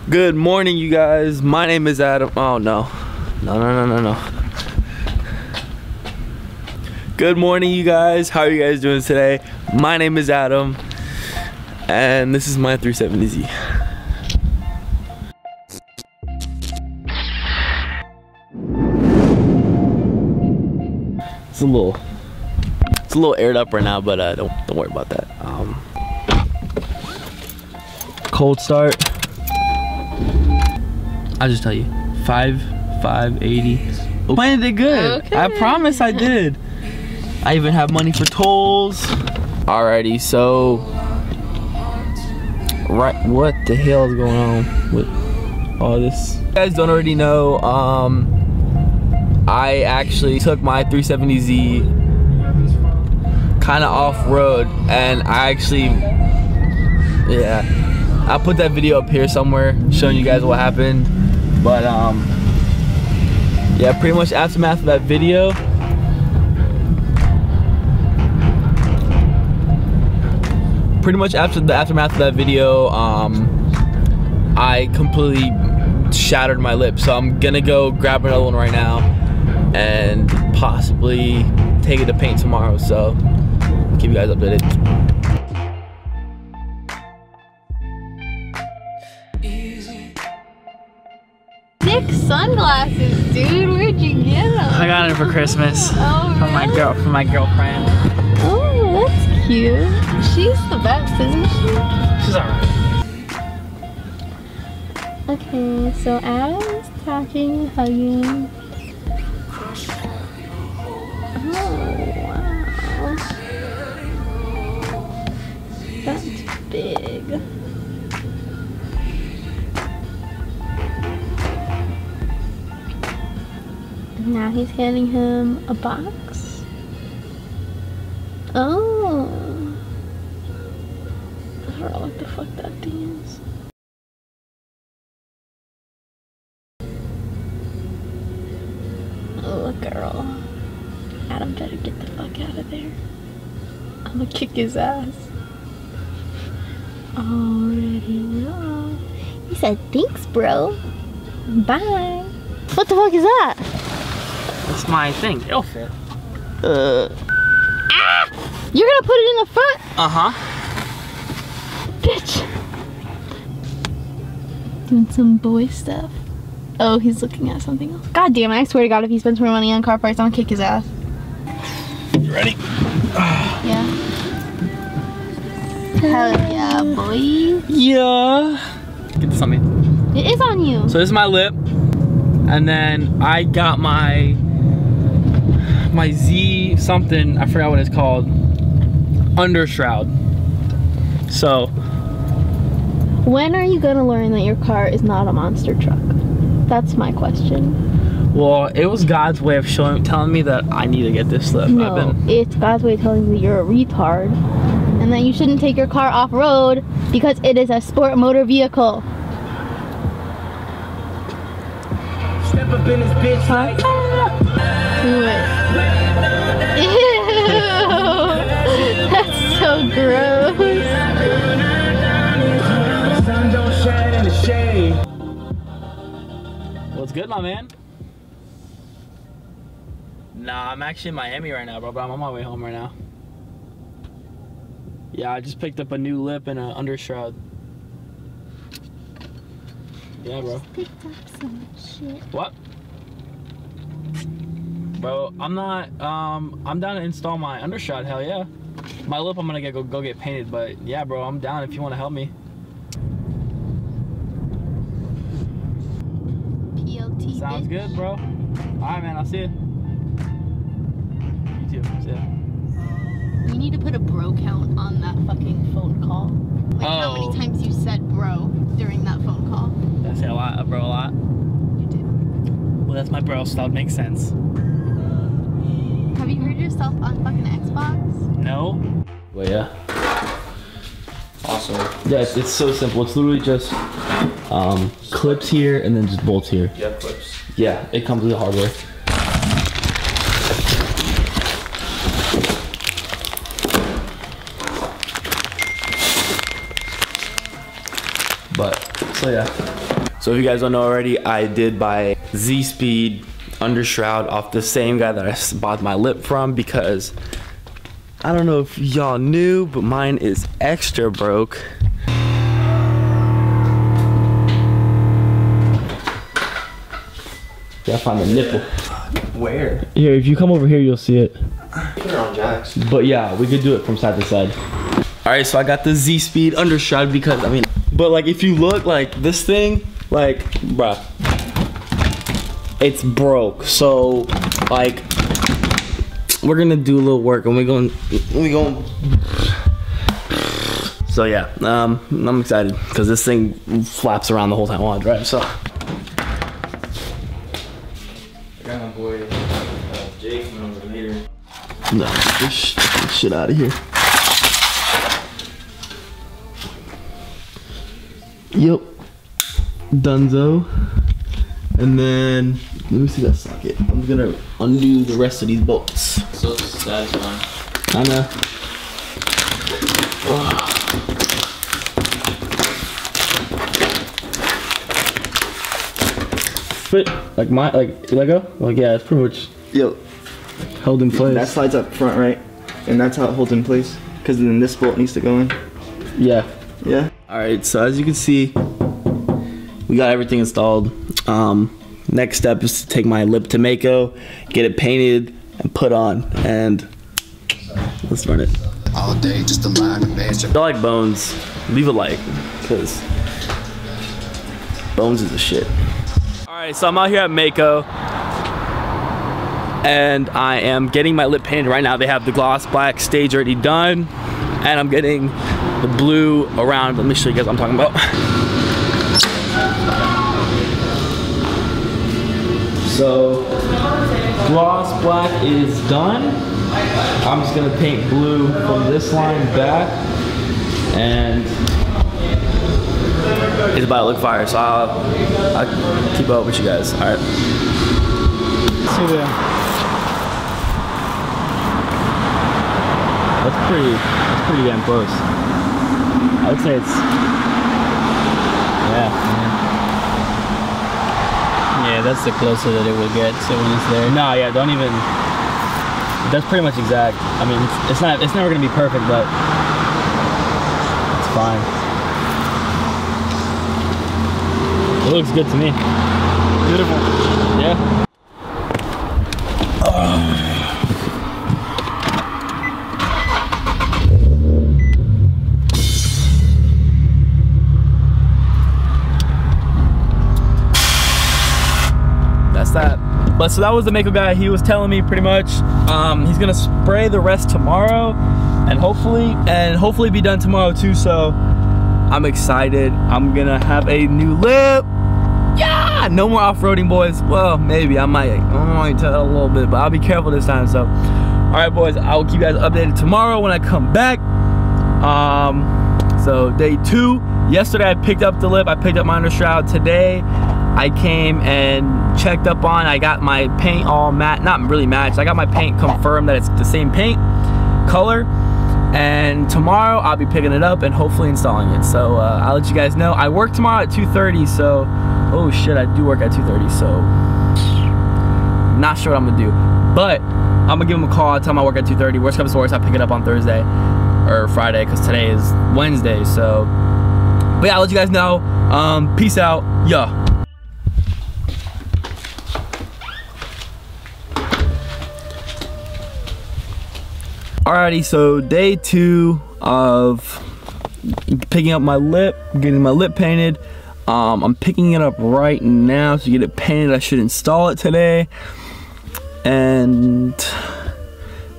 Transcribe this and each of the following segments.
Good morning, you guys. My name is Adam. Oh no. No. Good morning, you guys. How are you guys doing today? My name is Adam, and this is my 370Z. It's a little aired up right now, but don't worry about that. Cold start. I'll just tell you, 580. Oh, planted it good. Okay. I promise I did. I even have money for tolls. Alrighty, so what the hell is going on with all this? You guys don't already know. I actually took my 370Z kind of off-road, and I actually, I'll put that video up here somewhere showing you guys what happened. But yeah, pretty much aftermath of that video. Pretty much after the aftermath of that video, I completely shattered my lip. So I'm gonna go grab another one right now and possibly take it to paint tomorrow. So keep you guys updated. Sick sunglasses, dude. Where'd you get them? I got it for Christmas. Oh, really? From my girlfriend. Oh, that's cute. She's the best, isn't she? She's alright. Okay, so Adam's talking, hugging. Oh, wow. That's big. Now he's handing him a box. Oh. I don't know what the fuck that thing is. Oh, girl. Adam better get the fuck out of there. I'm gonna kick his ass. Already know. He said, thanks, bro. Bye. What the fuck is that? It's my thing. It'll fit. Ah! You're gonna put it in the front? Bitch. Doing some boy stuff. Oh, he's looking at something else. God damn it, I swear to God, if he spends more money on car parts, I'm gonna kick his ass. You ready? Yeah. Hell yeah, boy. Yeah. Get this on me. It is on you. So this is my lip. And then I got my Z something, I forgot what it's called, undershroud. So when are you gonna learn that your car is not a monster truck? That's my question. Well, it was God's way of telling me that I need to get this lip. No, it's God's way of telling me you're a retard and that you shouldn't take your car off-road because it is a sport motor vehicle. Step up in this bitch. Huh? Do it. Ew! That's so gross. Sun don't shine in the shade. What's good, my man? Nah, I'm actually in Miami right now, bro, but I'm on my way home right now. Yeah, I just picked up a new lip and an undershroud. Yeah, bro. Picked up so much shit. What? Bro, I'm down to install my undershroud, hell yeah. My lip I'm gonna go get painted, but yeah, bro, I'm down if you wanna help me. PLT. Sounds good, bro. Alright, man, I'll see you. You too, see ya. You need to put a bro count on that fucking phone call. Like how many times you said bro during that phone call. Did I say a lot, bro, a lot? You did. Well, that's my bro, so that would make sense. Have you heard yourself on fucking Xbox? No. Well, yeah. Awesome. Yeah, it's so simple. It's literally just clips here and then just bolts here. Yeah, clips. Yeah, it comes with the hardware. But, so yeah. So if you guys don't know already, I did buy Z-Speed undershroud off the same guy that I bought my lip from, because I don't know if y'all knew, but mine is extra broke. Gotta find the nipple. Where? Here, if you come over here, you'll see it. Put it on jacks. But yeah, we could do it from side to side. All right, so I got the Z-Speed undershroud because, I mean, but like if you look like this thing, like, bruh, it's broke. So like, we're gonna do a little work and we going. So yeah, I'm excited because this thing flaps around the whole time while I drive, so. I got my boy, Jake, over later. No, get this shit out of here. Yep, Dunzo. And then, let me see that socket. I'm gonna undo the rest of these bolts. So satisfying. I know. Fit like my Lego? Like yeah, it's pretty much held in place. That slides up front, right? And that's how it holds in place. Because then this bolt needs to go in. Yeah. Yeah. Alright, so as you can see, we got everything installed. Next step is to take my lip to Mako, get it painted and put on, and let's run it. All day, just a line of man. If you like Bones, leave a like, because Bones is the shit. Alright, so I'm out here at Mako, and I am getting my lip painted right now. They have the gloss black stage already done, and I'm getting the blue around. Let me show you guys what I'm talking about. So, gloss black is done. I'm just gonna paint blue from this line back, and it's about to look fire. So I'll keep up with you guys. All right. See there. That's pretty damn close. I would say it's, yeah. Yeah, that's the closer that it will get. So when it's there. No, yeah, don't even. That's pretty much exact. I mean, it's never gonna be perfect, but it's fine. It looks good to me. Beautiful. Yeah. That's that. But so that was the Mako guy. He was telling me pretty much he's gonna spray the rest tomorrow, and hopefully be done tomorrow too. So I'm excited. I'm gonna have a new lip. Yeah, no more off-roading, boys. Well, maybe I might tell a little bit, but I'll be careful this time. So, all right, boys, I will keep you guys updated tomorrow when I come back. So day 2. Yesterday I picked up the lip. I picked up my undershroud. Today I came and checked up on. I got my paint all matte, not really matched. I got my paint confirmed that it's the same paint color. And tomorrow I'll be picking it up and hopefully installing it. So I'll let you guys know. I work tomorrow at 2:30, so oh shit, I do work at 2:30, so not sure what I'm gonna do. But I'm gonna give him a call. I'll tell him I work at 2:30. Worst comes to worst, I pick it up on Thursday or Friday, because today is Wednesday. So, but yeah, I'll let you guys know. Peace out, yeah. Alrighty, so day 2 of picking up my lip, getting my lip painted. I'm picking it up right now to get it painted. I should install it today, and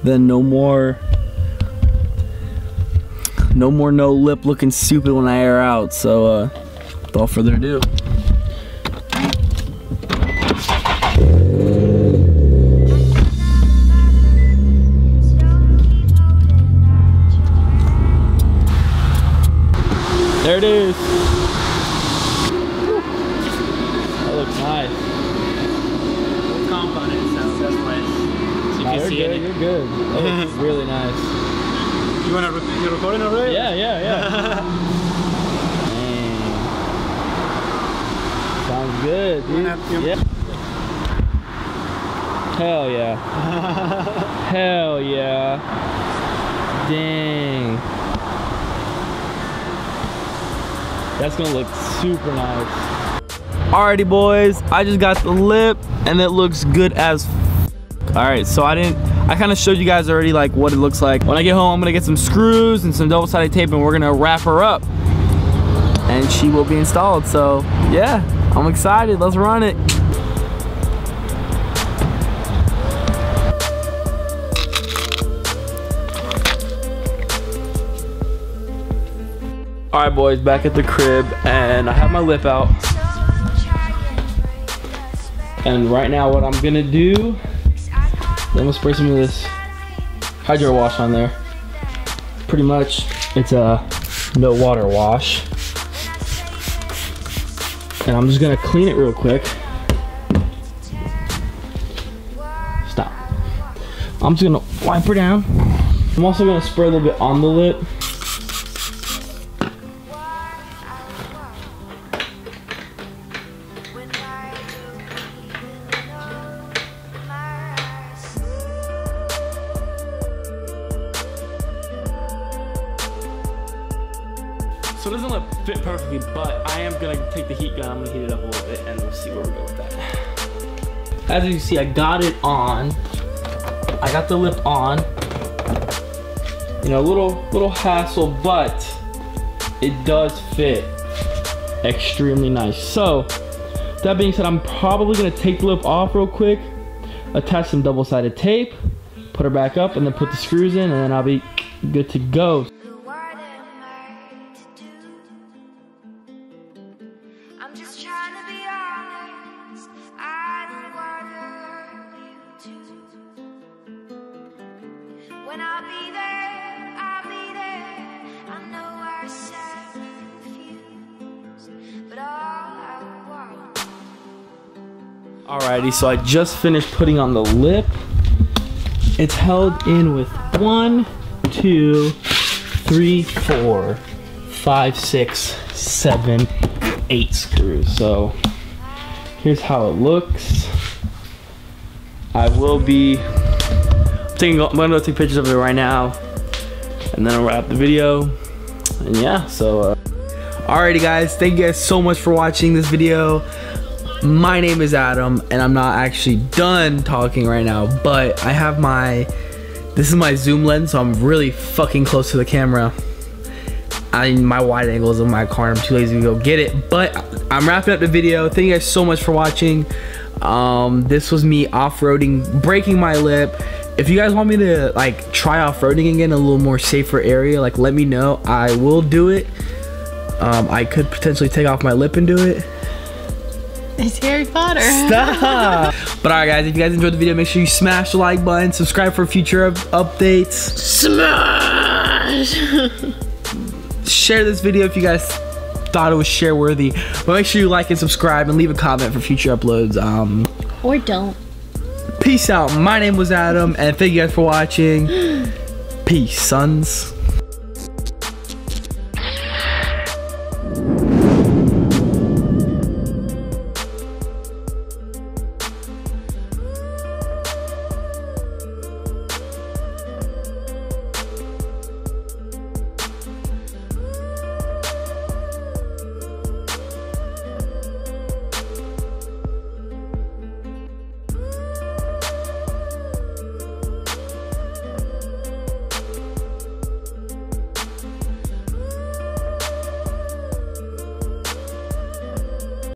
then no more no lip looking stupid when I air out. So without further ado, there it is. That looks nice. We'll comp on it, so that's nice. So you can see it. You're good. That looks really nice. You recording already? Yeah. dude. Yeah. Hell yeah. Hell yeah. Dang. That's gonna look super nice. Alrighty boys, I just got the lip and it looks good as Alright, so I kind of showed you guys already like what it looks like. When I get home, I'm gonna get some screws and some double-sided tape and we're gonna wrap her up. And she will be installed, so yeah, I'm excited, let's run it. Alright boys, back at the crib and I have my lip out. And right now what I'm gonna do, I'm gonna spray some of this hydro wash on there. Pretty much, it's a no water wash. And I'm just gonna clean it real quick. Stop. I'm just gonna wipe her down. I'm also gonna spray a little bit on the lip. So it doesn't look fit perfectly, but I am gonna take the heat gun, I'm gonna heat it up a little bit and we'll see where we go with that. As you can see, I got it on. I got the lip on. You know, a little hassle, but it does fit extremely nice. So, that being said, I'm probably gonna take the lip off real quick, attach some double-sided tape, put her back up, and then put the screws in, and then I'll be good to go. I'm just trying to be honest. I don't want to hurt you too. When I'll be there, I'll be there. I know I sound confused, but all I want. Alrighty, so I just finished putting on the lip. It's held in with 1, 2, 3, 4, 5, 6, 7, 8 screws. So here's how it looks. I'm gonna go take pictures of it right now and then I'll wrap the video. And yeah, so alrighty guys, thank you guys so much for watching this video. My name is Adam and I'm not actually done talking right now, but I have this is my zoom lens, so I'm really fucking close to the camera. My wide angle is in my car, I'm too lazy to go get it, but I'm wrapping up the video. Thank you guys so much for watching. This was me off-roading, breaking my lip. If you guys want me to like try off-roading again in a little more safer area, like let me know, I will do it. I could potentially take off my lip and do it. It's Harry Potter. Stop. But alright guys, if you guys enjoyed the video, make sure you smash the like button, subscribe for future updates. Smash. Share this video if you guys thought it was share worthy, but make sure you like and subscribe and leave a comment for future uploads. Or don't. Peace out. My name was Adam and thank you guys for watching. Peace, sons.